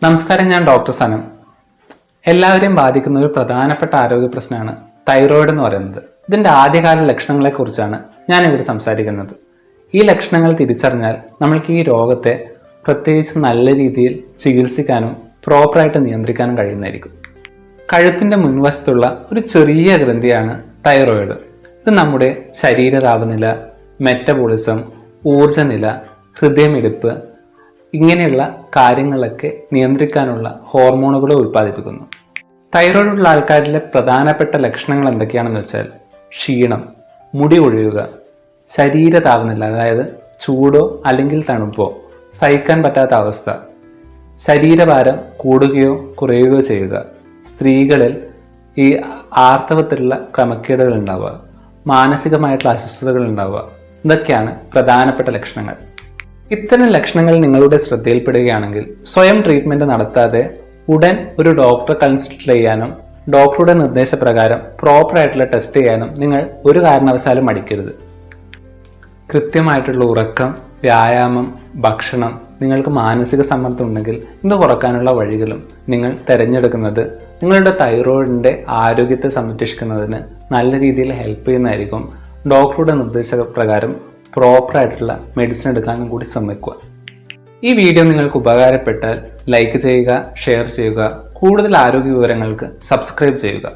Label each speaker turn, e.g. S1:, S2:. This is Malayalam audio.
S1: നമസ്കാരം, ഞാൻ ഡോക്ടർ സനം. എല്ലാവരെയും ബാധിക്കുന്ന ഒരു പ്രധാനപ്പെട്ട ആരോഗ്യ പ്രശ്നമാണ് തൈറോയിഡ് എന്ന് പറയുന്നത്. ഇതിൻ്റെ ആദ്യകാല ലക്ഷണങ്ങളെക്കുറിച്ചാണ് ഞാനിവിടെ സംസാരിക്കുന്നത്. ഈ ലക്ഷണങ്ങൾ തിരിച്ചറിഞ്ഞാൽ നമ്മൾക്ക് ഈ രോഗത്തെ പ്രത്യേകിച്ച് നല്ല രീതിയിൽ ചികിത്സിക്കാനും പ്രോപ്പറായിട്ട് നിയന്ത്രിക്കാനും കഴിയുന്നതായിരിക്കും. കഴുത്തിൻ്റെ മുൻവശത്തുള്ള ഒരു ചെറിയ ഗ്രന്ഥിയാണ് തൈറോയിഡ്. ഇത് നമ്മുടെ ശരീര താപനില, മെറ്റബോളിസം, ഊർജ്ജനില, ഹൃദയമിടിപ്പ് ഇങ്ങനെയുള്ള കാര്യങ്ങളൊക്കെ നിയന്ത്രിക്കാനുള്ള ഹോർമോണുകളെ ഉൽപ്പാദിപ്പിക്കുന്നു. തൈറോയിഡ് ഉള്ള ആൾക്കാരിലെ പ്രധാനപ്പെട്ട ലക്ഷണങ്ങൾ എന്തൊക്കെയാണെന്ന് വെച്ചാൽ ക്ഷീണം, മുടി കൊഴിയുക, ശരീര താപനില അതായത് ചൂടോ അല്ലെങ്കിൽ തണുപ്പോ സഹിക്കാൻ പറ്റാത്ത അവസ്ഥ, ശരീരഭാരം കൂടുകയോ കുറയുകയോ ചെയ്യുക, സ്ത്രീകളിൽ ഈ ആർത്തവത്തിലുള്ള ക്രമക്കേടുകൾ ഉണ്ടാവുക, മാനസികമായിട്ടുള്ള അസ്വസ്ഥതകൾ ഉണ്ടാവുക, ഇതൊക്കെയാണ് പ്രധാനപ്പെട്ട ലക്ഷണങ്ങൾ. ഇത്തരം ലക്ഷണങ്ങൾ നിങ്ങളുടെ ശ്രദ്ധയിൽപ്പെടുകയാണെങ്കിൽ സ്വയം ട്രീറ്റ്മെൻറ്റ് നടത്താതെ ഉടൻ ഒരു ഡോക്ടറെ കൺസൾട്ട് ചെയ്യാനും ഡോക്ടറുടെ നിർദ്ദേശപ്രകാരം പ്രോപ്പറായിട്ടുള്ള ടെസ്റ്റ് ചെയ്യാനും നിങ്ങൾ ഒരു കാരണവശാലും മടിക്കരുത്. കൃത്യമായിട്ടുള്ള ഉറക്കം, വ്യായാമം, ഭക്ഷണം, നിങ്ങൾക്ക് മാനസിക സമ്മർദ്ദം ഉണ്ടെങ്കിൽ ഇത് കുറക്കാനുള്ള വഴികളും നിങ്ങൾ തിരഞ്ഞെടുക്കുന്നത് നിങ്ങളുടെ തൈറോയിഡിൻ്റെ ആരോഗ്യത്തെ സംരക്ഷിക്കുന്നതിന് നല്ല രീതിയിൽ ഹെൽപ്പ് ചെയ്യുന്നതായിരിക്കും. ഡോക്ടറുടെ നിർദ്ദേശപ്രകാരം പ്രോപ്പറായിട്ടുള്ള മെഡിസിൻ എടുക്കാനും കൂടി ശ്രമിക്കുക. ഈ വീഡിയോ നിങ്ങൾക്ക് ഉപകാരപ്പെട്ടാൽ ലൈക്ക് ചെയ്യുക, ഷെയർ ചെയ്യുക. കൂടുതൽ ആരോഗ്യ വിവരങ്ങൾക്ക് സബ്സ്ക്രൈബ് ചെയ്യുക.